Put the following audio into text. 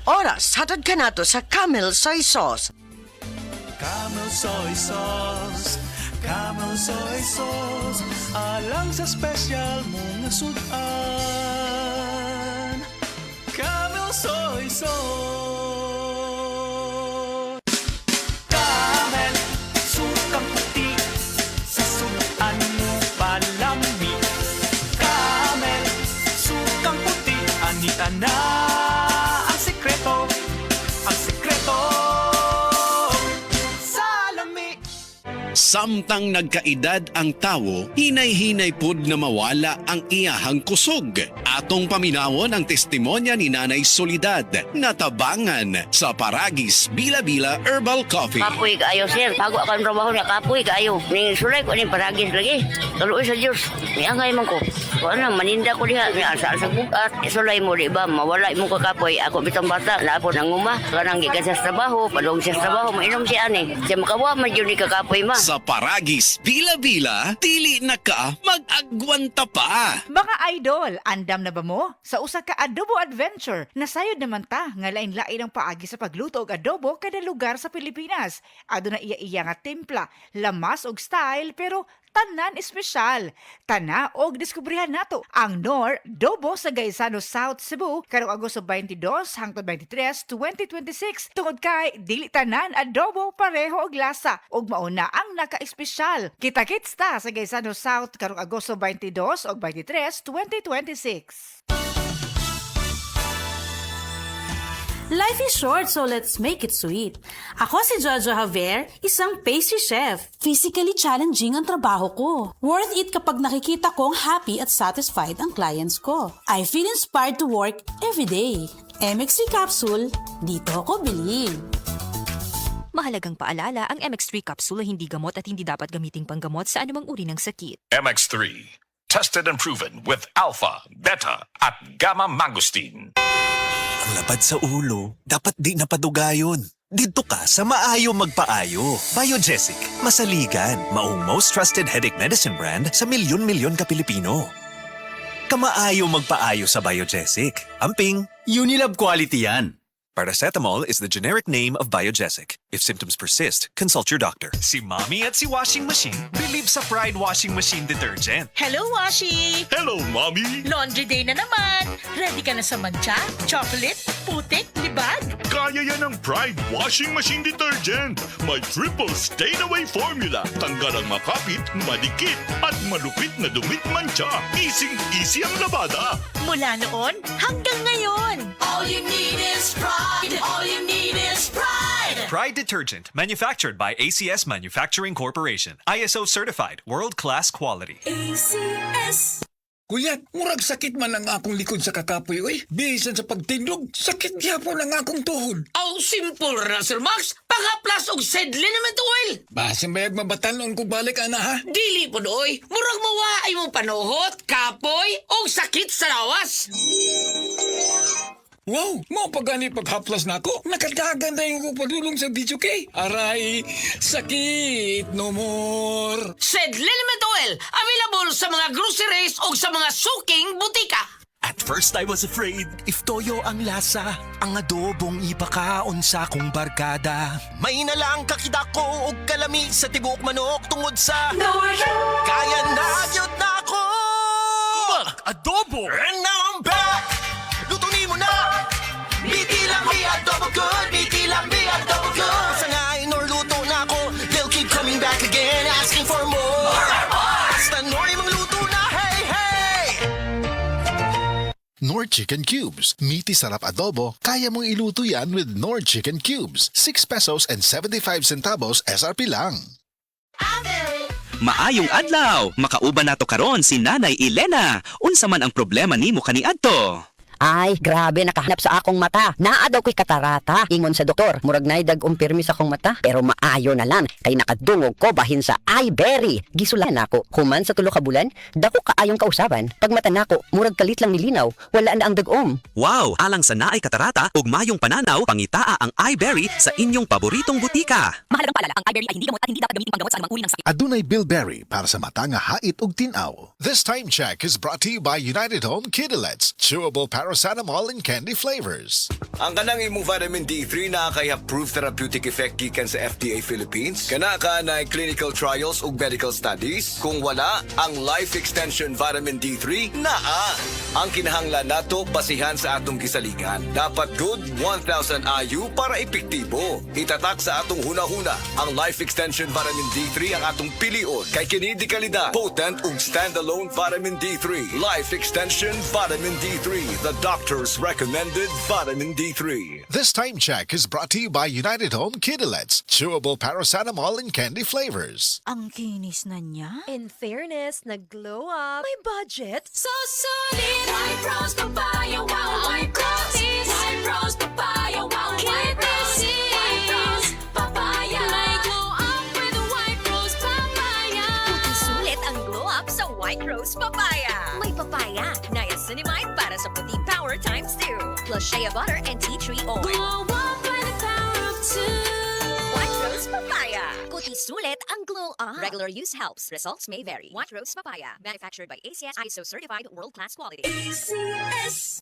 Oras, hatod ka nato sa Camel Soy Sauce. Camel Soy Sauce, Camel Soy Sauce, alang sa special mong nasudan. Camel Soy Sauce. Camel, sukang puti, sa sudan mo palami. Camel, sukang puti, anita na ang sekreto, ang sekreto. Samtang nagkaedad ang tawo, hinay-hinay pud na mawala ang iyahang kusog. Atong paminawon ang testimonya ni Nanay Soledad na tabangan sa Paragis Bila-Bila Herbal Coffee. Kapoy kaayo, sir. Bago ako ang trabaho niya, kapoy kaayo. Ning sulay ko ning paragis lagi. Kaluoy sa Diyos. May angay man ko. Kung ano, maninda ko diha. May asa-asa bukat. Sulay mo, di ba? Mawala mo ka kapoy. Ako bitang bata. Napo nanguma. Kanang gikan sa trabaho. Padong sa trabaho. Mainom siya ani. Siya makawa man yun ni kakapoy ma. Sa Paragis Bila-Bila, dili na ka mag-agwanta pa. Mga idol, andam na ba mo? Sa usa ka adobo adventure, nasayod naman ta nga lain-lain ang paagi sa pagluto og adobo kada lugar sa Pilipinas. Aduna iya-iya nga timpla, lamas og style pero tanan espesyal. Tana og diskubrihan nato ang Nor Dobo sa Gaisano South Cebu karong Agosto 22 hangtod 23, 2026 tungod kay dili tanan adobo pareho og lasa ug mauna ang naka-espesyal. Kita-kits ta sa Gaisano South karong Agosto 22 ug 23, 2026. Life is short, so let's make it sweet. Ako si Jojo Javier, isang pastry chef. Physically challenging ang trabaho ko. Worth it kapag nakikita kong happy at satisfied ang clients ko. I feel inspired to work every day. MX3 capsule, dito ako bilhin. Mahalagang paalala, ang MX3 capsule ay hindi gamot at hindi dapat gamiting panggamot sa anumang uri ng sakit. MX3, tested and proven with alpha, beta, at gamma mangosteen. Ang labad sa ulo, dapat di napadugayon. Dito ka sa Maayo Magpaayo. Biogesic, masaligan, maong most trusted headache medicine brand sa milyon-milyon ka Pilipino. Kamaayo Magpaayo sa Biogesic. Amping, Unilab quality yan. paracetamol is the generic name of Biogesic. If symptoms persist, consult your doctor. Si Mommy at si Washing Machine believe sa Pride Washing Machine Detergent. Hello, Washi! Hello, Mommy! Laundry day na naman! Ready ka na sa mancha, chocolate, putik, libag? Kaya yan ang Pride Washing Machine Detergent. May triple stain-away formula. Tanggal ang makapit, madikit, at malupit na dumit mancha. Easy ang labada. Mula noon hanggang ngayon. All you need is pride. All you need is pride. Pride Detergent, manufactured by ACS Manufacturing Corporation. ISO certified, world-class quality. ACS. Kuya, murag sakit man ang akong likod sa kakapoy, oy. Bisan sa pagtindog, sakit gyapon ang akong tuhod. Aw, simple ra, Sir Max. Pangaplas og sedle naman to, oil. Basin bayag mabatanon ko balik, ana, ha? Dili po doy. Murag mawaay mong panuhot, kapoy, og sakit sa lawas. Wow, mo pa gani paghaplas na ako. Nakadagan na yung padulong sa video kay. Aray, sakit, no more. Sedle naman to, oil. Available sa mga groceries o sa mga suking butika. At first I was afraid, if toyo ang lasa, ang adobong ipakaon sa kong barkada. May nalang kakita ko og kalami sa tibok manok tungod sa kaya na yun na ako! Adobo! And now I'm back! Luto ni mo na! Biti lang mi adobo good! Biti lang mi adobo good! Sa ngayon or luto na ako, they'll keep coming back again asking for more! Basta nor imong luto na, hey, hey! Nor Chicken Cubes. Meaty sarap adobo, kaya mong iluto yan with Nor Chicken Cubes. 6 pesos and 75 centavos SRP lang. Maayong adlaw, makauban nato karon si Nanay Elena. Unsa man ang problema nimo kaniadto? Ay, grabe, nakahanap sa akong mata. Naa daw ko'y katarata. Ingon sa doktor, murag na dag umpirmi sa akong mata. Pero maayo na lang, kay nakadungog ko bahin sa iBerry. Gisulan ako, human sa tulo ka bulan, dako kaayong kausaban. Pag mata nako, murag kalit lang nilinaw, wala na ang dagom. Wow, alang sa naay katarata ug mayong pananaw, pangitaa ang iBerry sa inyong paboritong butika. Mahalagang paalala, ang iBerry ay hindi gamot at hindi dapat gamitin panggamot sa anumang uri ng sakit. Adunay Bilberry para sa mata nga hait ug tinaw. This time check is brought to you by United Home Kidulets. Chewable paracetamol paracetamol and candy flavors. Ang kanang imong vitamin D3 na kay approved therapeutic effect gikan sa FDA Philippines. Kana ka na clinical trials ug medical studies. Kung wala, ang Life Extension Vitamin D3 naa. Ang kinahanglan nato basihan sa atong gisaligan. Dapat good 1,000 IU para epektibo. Itatak sa atong hunahuna. Ang Life Extension Vitamin D3 ang atong pilion. Kay kini di kalidad, potent ug standalone Vitamin D3. Life Extension Vitamin D3, the doctor's recommended Vitamin D3. This time check is brought to you by United Home Kidulets, chewable paracetamol and candy flavors. Ang kinis na niya. In fairness, nag-glow up. May budget. So solid! White Rose Papaya, wow! White Rose! White Rose Papaya, wow! White Rose! White Rose Papaya! May glow up with White Rose Papaya! Puti sulit ang glow up sa White Rose Papaya. May papaya, niacinamide para sa puti power times 2. Plus shea butter and tea tree oil. Glow up by the power of 2. White Rose Papaya. Puti sulit ang glow up. Regular use helps. Results may vary. White Rose Papaya. Manufactured by ACS ISO certified world-class quality. ACS.